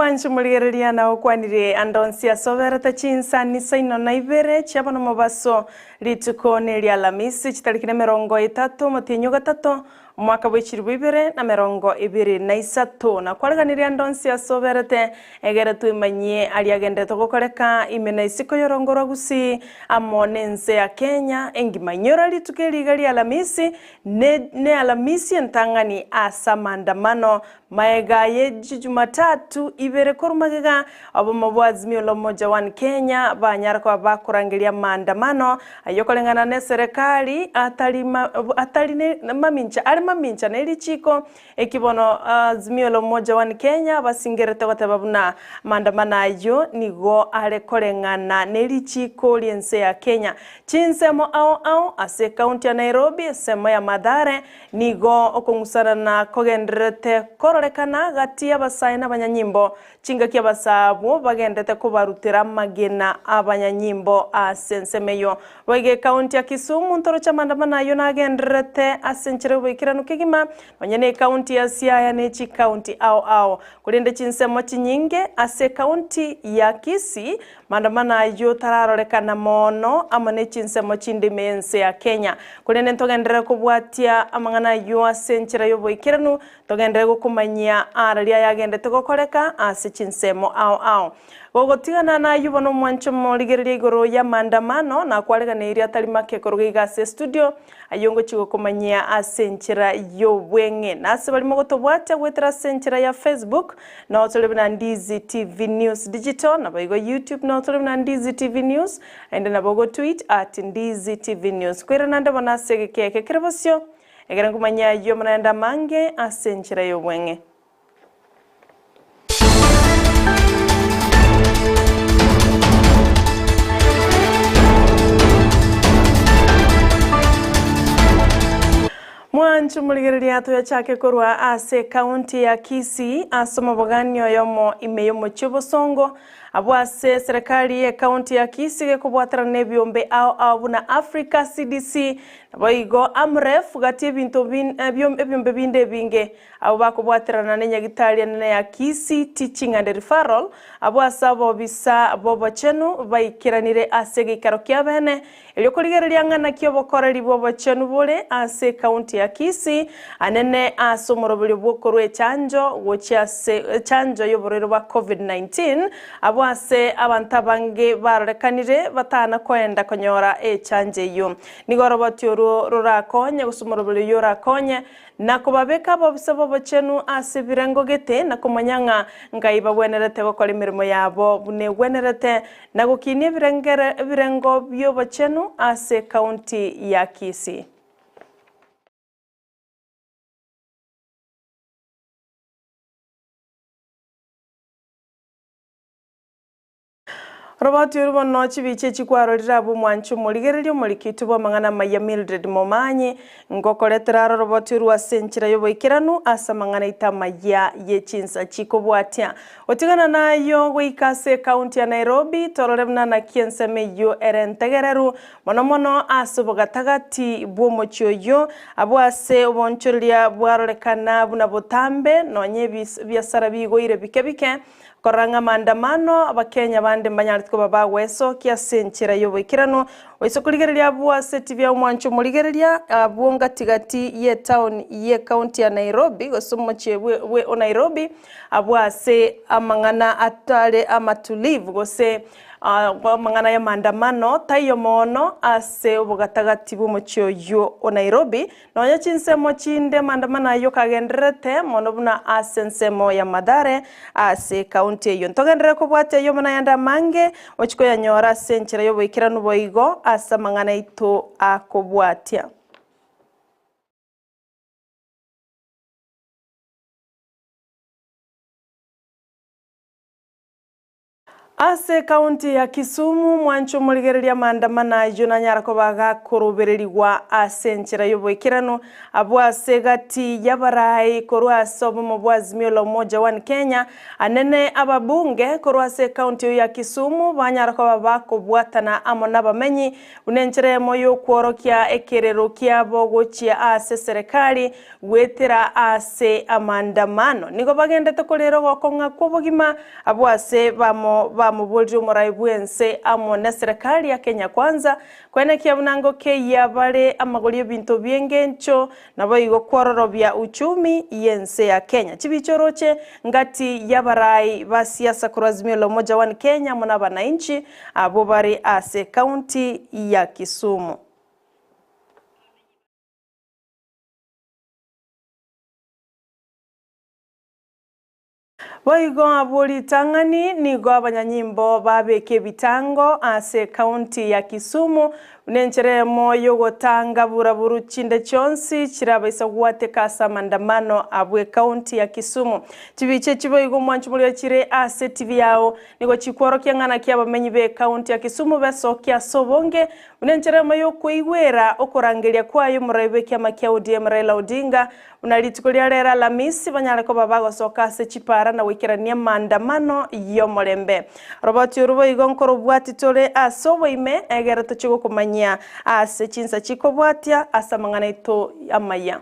Mwanchu muligereria na okwanire andonsia soverete Chinsa ni Isano na Ibere chiabano mabaso litukone lya Alhamisi chitarikire 30 mutinyu gatatu mwaka w'echiribu 2023 na kwariganiria ndonsia soverete egere twimanyie aliagendete gukoreka imena isiko yorongorwa Gusii amonense ya Kenya engimanyora litukeli lya Alhamisi ne Alhamisi ntangani asa maandamano maega ye Jumatatu Ibere korumagega abo mabwazimio lo moja one Kenya banyara kwa bakurangiria maandamano ayokolengana ne serikali atali mamincha neli chiko ekibono azimio lo moja one Kenya basingerete batababuna maandamano ayo nigo arekolengana neli chiko liense ya Kenya Chinsa mo au ase county ya Nairobi semo ya Madare nigo okungusana na kogendrete korolekana gati y'abasayi n'abanyanyimbo chinga ky'abasabo bagendete kubarutira magena abanyanyimbo asensemeyo wege county ya Kisumu ntoro cha maandamano ayo nagendrete asenchire bwikirano kigima banyene county ya Siaya nechi county au kulinde chinsemo chinyinge ase county ya Kisii maandamano ayo tararolekana mono amane chinsemo chindimense ya Kenya kulinde ntogendere kubwatia amangana yo asenchire yo bwikirano togendere kumanyia aralia yagendete gukoreka ase chinsemo au gogotigana na yubono mwancho moligereria igoro ya maandamano na kwareganiria atari make korugiga ase studio ayongo chigo kumanyia asenchira yo bwenge nase balimo gotobwate gwetera asenchira ya Facebook na otole na Ndizi TV News Digital na bayigo YouTube na otole na Ndizi TV News and na bogo tweet @Ndizi TV News kwera nande bona segeke kerebosyo egera kumanya yo manaenda mange asenchira yo bwenge Mwanchu muligereria atoya chake korwa ase county ya Kisii asoma boganyo yomo imeyomo chobosongo abwase serikali ya county ya Kisii kubwatara nebyombe au na Africa CDC boigo amref gati ebintu ebyombe binde binge abo bakubwaterana n'enyagitali nene ya Kisii teaching and referral abwasa bo bisa bobo chenu baikiranire ase gikaro kyabene elyo kuligereria ngana kyobokoreri bobo chenu bole ase county ya Kisii anene asomorobulyo bwokorwe chanjo wochiase chanjo yoborero ba COVID-19 abwase abantabange barekanire batana kwenda konyora chanje yo nigorobotyo rurakonye gusumurubulyo yorakonye na kubabeka babisabo bachenu ase birengo gete na kumanyanga ngaiba bwenerete gukora imirimo yabo bune bwenerete na gukinie birengo byo bachenu ase county ya Kisii Robati urubo nochi biche chikwarorira abo mwanchu muligererio mulikitu bo mangana Maya Mildred Momanyi ngokoletera robati urwa senchira yo boikiranu asa mangana itamaya ye Chinsa chikobwatia otigana nayo gwikase county ya Nairobi tororebna na kienseme yo erentegereru monomono asobogatagati bwo mochyoyo abwase obonchoria bwarolekana buna botambe nonye biasara bigoire bikebike koranga maandamano abakenya bande mbanyartiko babagweso kiasenchira yo bwikirano oiso kuligereria bwase TV ya mwancho muligereria bwonga tigati ye town ye county ya Nairobi gosomo chebwe o Nairobi abwase amangana atale amatulivu gose mangana ya maandamano tayo mono ase obugatagati bw'umucyo yo o Nairobi nonya chinsemo chinde maandamano ayo kagendrete mono buna asensemo ya Madare ase county yo ntogendere ko bwate yo mona yanda mange ochiko ya nyora senchira yo bwikiranu boigo asa mangana ito akobwatia Ase kaunti ya Kisumu mwancho muligereria maandamano ayo na nyarako baga kurubererigwa ase nchira y'obwekirano abo ase gati y'abarai korwa ase obomo bwa Azimio la Umoja One Kenya anene ababunge korwa ase kaunti ya Kisumu banyarako babakobwatana amo n'abamenyi unenchera emoyo kworokia ekerero kyabo gochia ase serikali gwetera ase amandamano nigo bagendete kolero gokonga kwobogima abo ase bamubulira umurai bwense amo na serikali ya Kenya Kwanza kwenekia bunango keya bare amagori y'ebintu byengencho nabo igo kwororobya uchumi yense ya Kenya chibichoroche ngati y'abarai ba siasa kwa Azimio la Umoja One Kenya mona bananchi abo bari ase kaunti ya Kisumu. Boigo aburi tangani nigo abanyanyimbo babeke bitango ase kaunti ya Kisumu unenchere moyo gotanga buraburu chinde chonsi chirabaisa gwate kasa mandamano abwe kaunti ya Kisumu chibiche chiboigo mwanchu muri chire ase TV yao nigo chikworo kyangana kyabamenyi be kaunti ya Kisumu besokia sobonge unenchere moyo kuigwera okorangeria kwayo muraibe kyama kya ODM Raila Odinga unalitikulia rera la misi banyareko babago soka ase chipara na wikirania maandamano y'omurembe Robert Urubo igonkoro bwati tole asobo ime egera tochigo kumanya ase Chinsa chiko bwatia asamangana ito Amayia.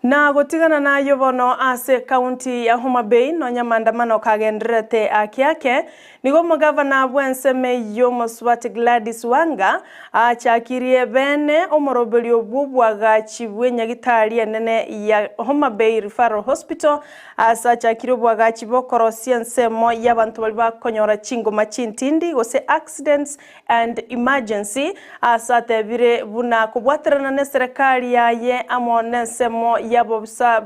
Na gotigana na yobono ase kaunti ya Homa Bay no nyamandamano kagenderete akiake nigo mugavana bwense meyo Muswati Gladys Wanga achakirie bene omorobeli obubwaga chibwe nyagitari enene ya Homa Bay Referral Hospital asa chakire obwaga chibokoro siensemo y'abantu bali bakonyora chingo machintindi gose accidents and emergency asa tebire buna kubwaterana ne serikali yaye amonensemo yabobsa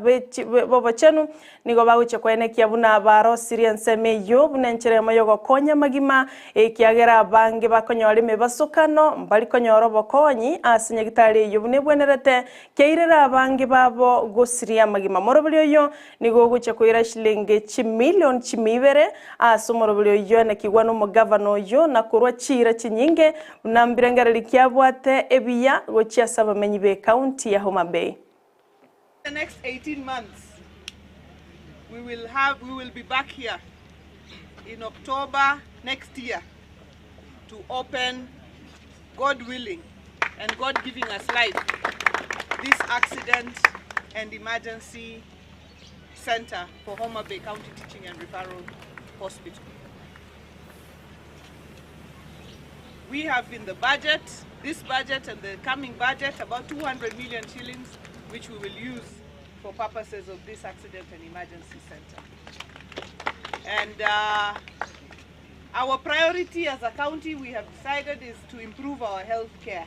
bobo chenu nigo baguche kwenekia buna baro siriense meyo bunenchire moyo konya magima ekiagera bange bakonyora mebasukano mbali konyora bokonyi asinya gitari yo bunebwenerete keirera abange babo gosiria magima morobelyo yo nigo guche koira shilingi chimilion chimibere asomorobelyo yo na kigwano mu governor yo na kurwa chira chinyinge unambirengera likyabwate ebiya gochia saba menyi be county ya Homa Bay. The next 18 months we will be back here in October next year to open, God willing and God giving us life, this accident and emergency center for Homa Bay County Teaching and Referral Hospital. We have in the budget, this budget and the coming budget, about 200 million shillings which we will use for purposes of this accident and emergency center. And our priority as a county, we have decided, is to improve our health care.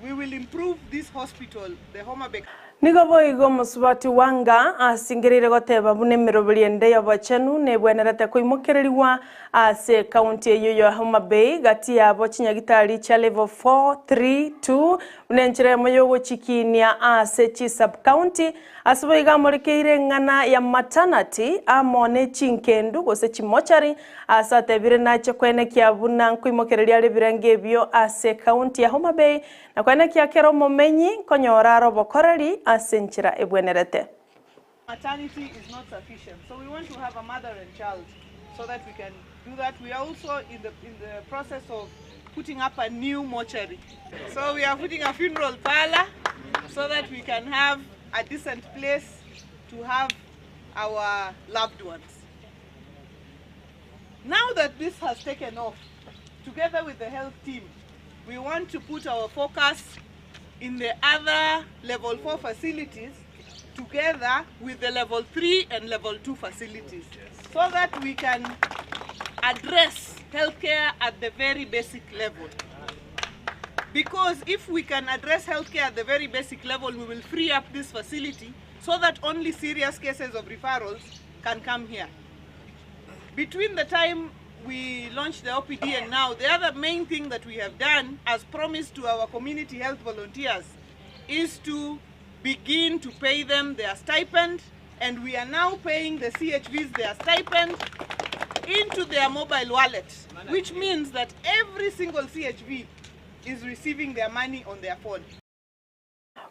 We will improve this hospital, the Homa Bay. Nigo boigo Muswati Wanga asingirire goteba bune mirobeliende yabachenu nebwenerete kuimukereriwa ase county eyo Homa Bay gati yabo chinyagitari cha level 4 3 2 unenchire moyo gochikinia ase chi sub county asiboiga morekeire ngana ya maternity amone chinkendu gose chimochari asatebire nache kwenekia buna kuimukereria lebirenge byo ase county ya Homa Bay na kwenekia kero momenyi konyora robokoreri asenchira ebwenerete. Maternity is not sufficient, so we want to have a mother and child so that we can do that. We are also in the process of putting up a new mortuary. So we are putting a funeral parlor so that we can have a decent place to have our loved ones. Now that this has taken off, together with the health team, we want to put our focus in the other level 4 facilities together with the level 3 and level 2 facilities so that we can address healthcare at the very basic level. Because if we can address healthcare at the very basic level, we will free up this facility so that only serious cases of referrals can come here. Between the time we launched the OPD and now, the other main thing that we have done, as promised to our community health volunteers, is to begin to pay them their stipend, and we are now paying the CHVs their stipend into their mobile wallet, which means that every single CHV is receiving their money on their phone.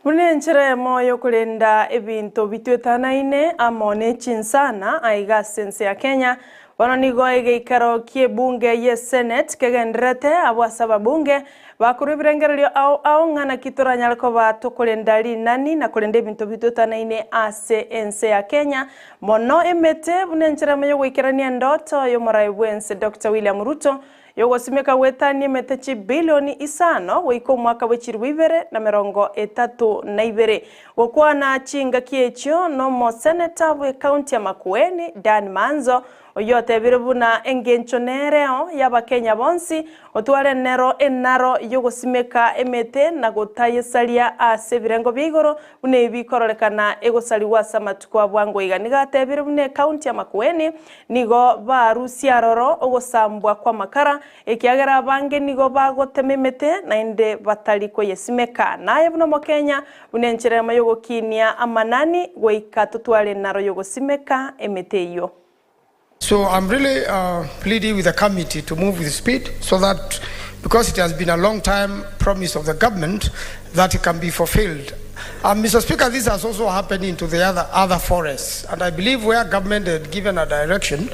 Bunenchera moyo kulenda ebintu bitwetanaine amone Chinsa aiga sense ya Kenya wananigo egeikaro kie bunge ye Senate kegendrete abwasaba bunge bakurubirengererio au ngana kitoranya alko batukulenda linani na kulenda ebintu bitwetanaine ase ense ya Kenya mono emete bunenchera moyo gwikirania ndoto yo moraibwense Dr. William Ruto yogosimeka wetani metechi bilioni Isano wiko mwaka wechiri Ibere na 32 wokwana chinga kiechyo no mo senator we county ya Makueni Dan Manzo oyote birubuna engenchonereo yaba Kenya bonsi otware nero enaro yogosimeka emete na gotayesalia ase birengo bigoro une bikororekana egosaliwa samatuko bwango iganigate birubune county ya Makueni nigo barusia roro ogosambwa kwa makara ekiagera bange nigo bagotememete na inde bataliko yesimeka naye buno mo Kenya bunenchera mayogo kinia amanani goika tutware naro yogosimeka emete iyo. So I'm really pleading with the committee to move with speed so that, because it has been a long time promise of the government, that it can be fulfilled. Mr. Speaker, this has also happened into the other forests, and I believe where government had given a direction,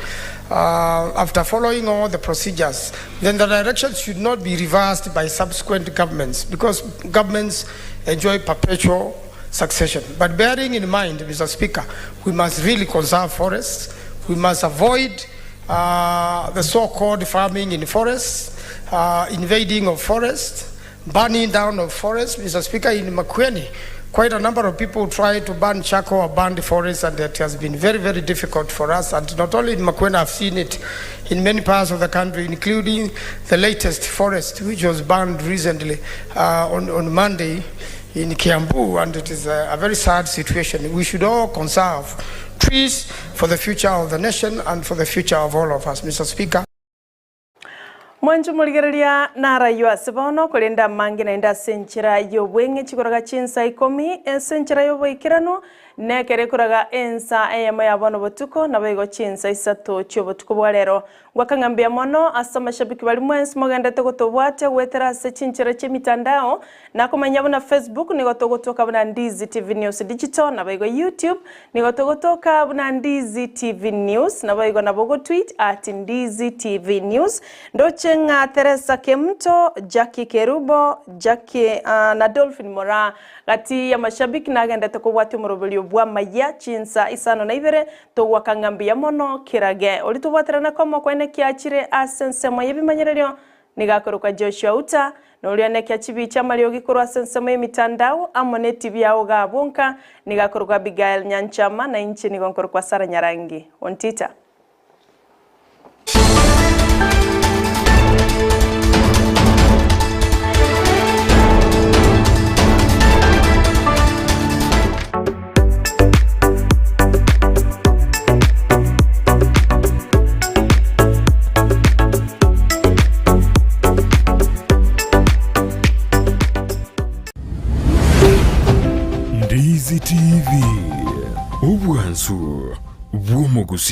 after following all the procedures, then the direction should not be reversed by subsequent governments, because governments enjoy perpetual succession. But bearing in mind, Mr. Speaker, we must really conserve forests. We must avoid the so-called farming in forests, invading of forests, burning down of forests. Mr. Speaker, in Makueni, quite a number of people try to burn charcoal or burn the forests, and it has been very, very difficult for us. And not only in Makueni, I've seen it in many parts of the country, including the latest forest, which was burned recently on Monday in Kiambu, and it is a very sad situation. We should all conserve trees for the future of the nation and for the future of all of us, Mr. Speaker. Mwanju muligereria nara yu asibono kulenda mangi na inda senchira yobwenge chikoraga Chinsa 10 senchira yoboikirano nekere kuraga ensa eyama yabono botuko na bego Chinsa 3 chyo botuko bwalero gwakangambia mono asa mashabiki bali mwensi mogendete gotobwate wetera se chinchira chemitandao na kumanya bona Facebook ni gotogotoka bona Ndizi TV News Digital na bego YouTube ni gotogotoka bona Ndizi TV News na bego na bogo tweet @Ndizi TV News Chenga Teresa Kemto, Jackie Kerubo, Jackie na Dolphin Mora gati ya mashabiki na agenda tukubwati murobelio bwa Amayia Chinsa Isano na Ibere to wakangambia mono kirage olitubaterana kwa kwene kiachire asense moye bimanyerero nigakoroka Joshua Auta no uliane kiachibi chama lyo gikoro asense moye mitandao amone TV yao gabonka nigakoroka Abigail Nyanchama na inchi nigonkoroka Sara Nyarangi Ontita. Ndizi TV, ubwansu bw'omu Gusii.